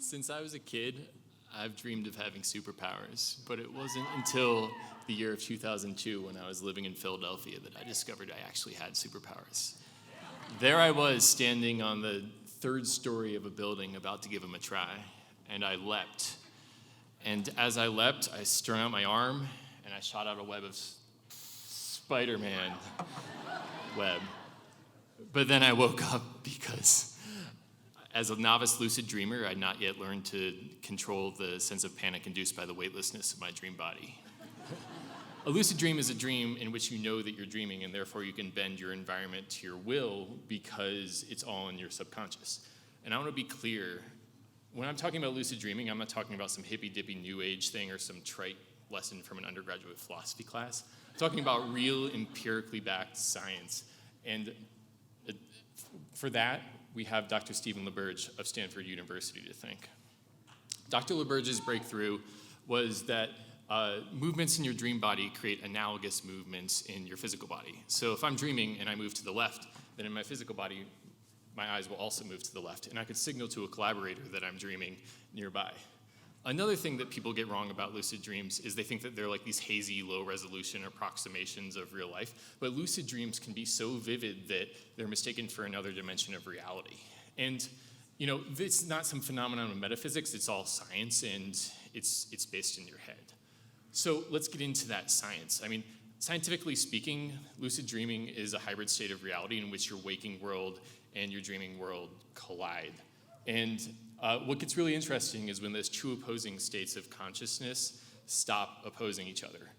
Since I was a kid, I've dreamed of having superpowers, but it wasn't until the year of 2002 when I was living in Philadelphia that I discovered I actually had superpowers. There I was standing on the third story of a building about to give them a try, and I leapt. And as I leapt, I strung out my arm, and I shot out a web of Spider-Man web. But then I woke up because as a novice lucid dreamer, I'd not yet learned to control the sense of panic induced by the weightlessness of my dream body. A lucid dream is a dream in which you know that you're dreaming, and therefore you can bend your environment to your will because it's all in your subconscious. And I want to be clear, when I'm talking about lucid dreaming, I'm not talking about some hippy-dippy new age thing or some trite lesson from an undergraduate philosophy class. I'm talking about real empirically backed science. And for that, we have Dr. Stephen LaBerge of Stanford University to thank. Dr. LaBerge's breakthrough was that movements in your dream body create analogous movements in your physical body. So if I'm dreaming and I move to the left, then in my physical body, my eyes will also move to the left, and I could signal to a collaborator that I'm dreaming nearby. Another thing that people get wrong about lucid dreams is they think that they're like these hazy, low-resolution approximations of real life, but lucid dreams can be so vivid that they're mistaken for another dimension of reality. And, you know, it's not some phenomenon of metaphysics, it's all science, and it's based in your head. So let's get into that science. I mean, scientifically speaking, lucid dreaming is a hybrid state of reality in which your waking world and your dreaming world collide. And what gets really interesting is when those two opposing states of consciousness stop opposing each other.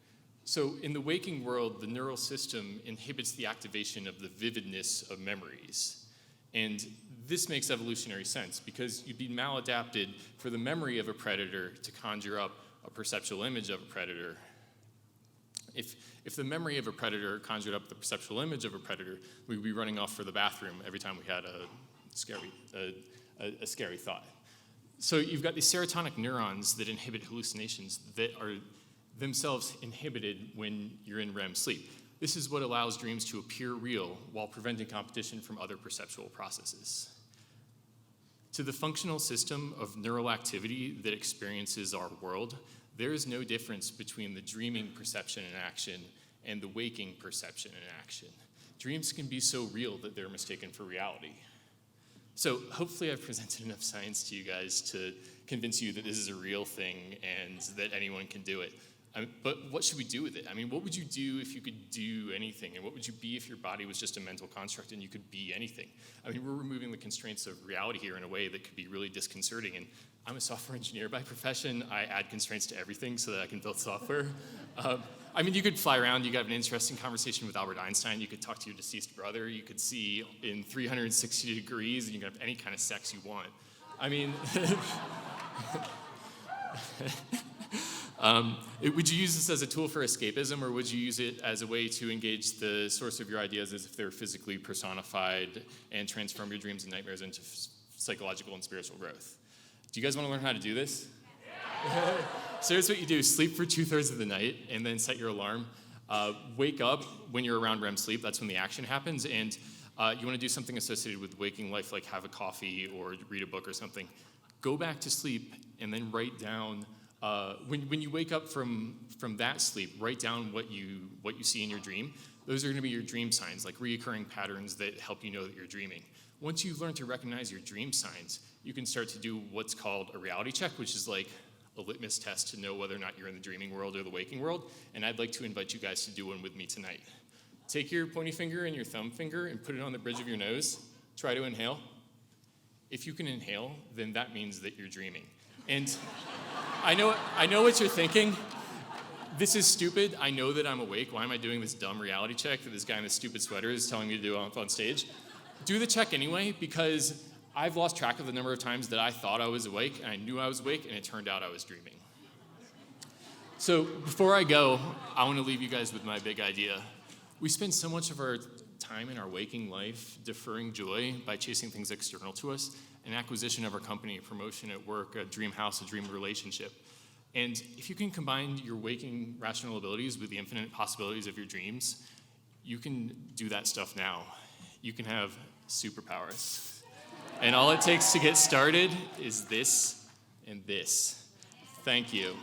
So in the waking world, the neural system inhibits the activation of the vividness of memories. And this makes evolutionary sense because you'd be maladapted for the memory of a predator to conjure up a perceptual image of a predator. If the memory of a predator conjured up the perceptual image of a predator, we'd be running off for the bathroom every time we had a scary thought. So you've got these serotonic neurons that inhibit hallucinations that are themselves inhibited when you're in REM sleep. This is what allows dreams to appear real while preventing competition from other perceptual processes. To the functional system of neural activity that experiences our world, there is no difference between the dreaming perception and action and the waking perception and action. Dreams can be so real that they're mistaken for reality. So hopefully I've presented enough science to you guys to convince you that this is a real thing and that anyone can do it. But what should we do with it? I mean, what would you do if you could do anything? And what would you be if your body was just a mental construct and you could be anything? I mean, we're removing the constraints of reality here in a way that could be really disconcerting. And I'm a software engineer by profession. I add constraints to everything so that I can build software. I mean, you could fly around, you could have an interesting conversation with Albert Einstein, you could talk to your deceased brother, you could see in 360 degrees, and you could have any kind of sex you want. I mean, would you use this as a tool for escapism, or would you use it as a way to engage the source of your ideas as if they're physically personified and transform your dreams and nightmares into psychological and spiritual growth? Do you guys want to learn how to do this? Yeah. So here's what you do. Sleep for 2/3 of the night and then set your alarm. Wake up when you're around REM sleep. That's when the action happens. And you want to do something associated with waking life, like have a coffee or read a book or something. Go back to sleep and then write down, when you wake up from that sleep, write down what you see in your dream. Those are going to be your dream signs, like reoccurring patterns that help you know that you're dreaming. Once you've learned to recognize your dream signs, you can start to do what's called a reality check, which is like a litmus test to know whether or not you're in the dreaming world or the waking world. And I'd like to invite you guys to do one with me tonight. Take your pointy finger and your thumb finger and put it on the bridge of your nose. Try to inhale. If you can inhale, then that means that you're dreaming. And I know what you're thinking. This is stupid. I know that I'm awake. Why am I doing this dumb reality check that this guy in this stupid sweater is telling me to do on stage? Do the check anyway, because I've lost track of the number of times that I thought I was awake, and I knew I was awake, and it turned out I was dreaming. So before I go, I want to leave you guys with my big idea. We spend so much of our time in our waking life deferring joy by chasing things external to us, an acquisition of our company, a promotion at work, a dream house, a dream relationship. And if you can combine your waking rational abilities with the infinite possibilities of your dreams, you can do that stuff now. You can have superpowers. And all it takes to get started is this and this. Thank you.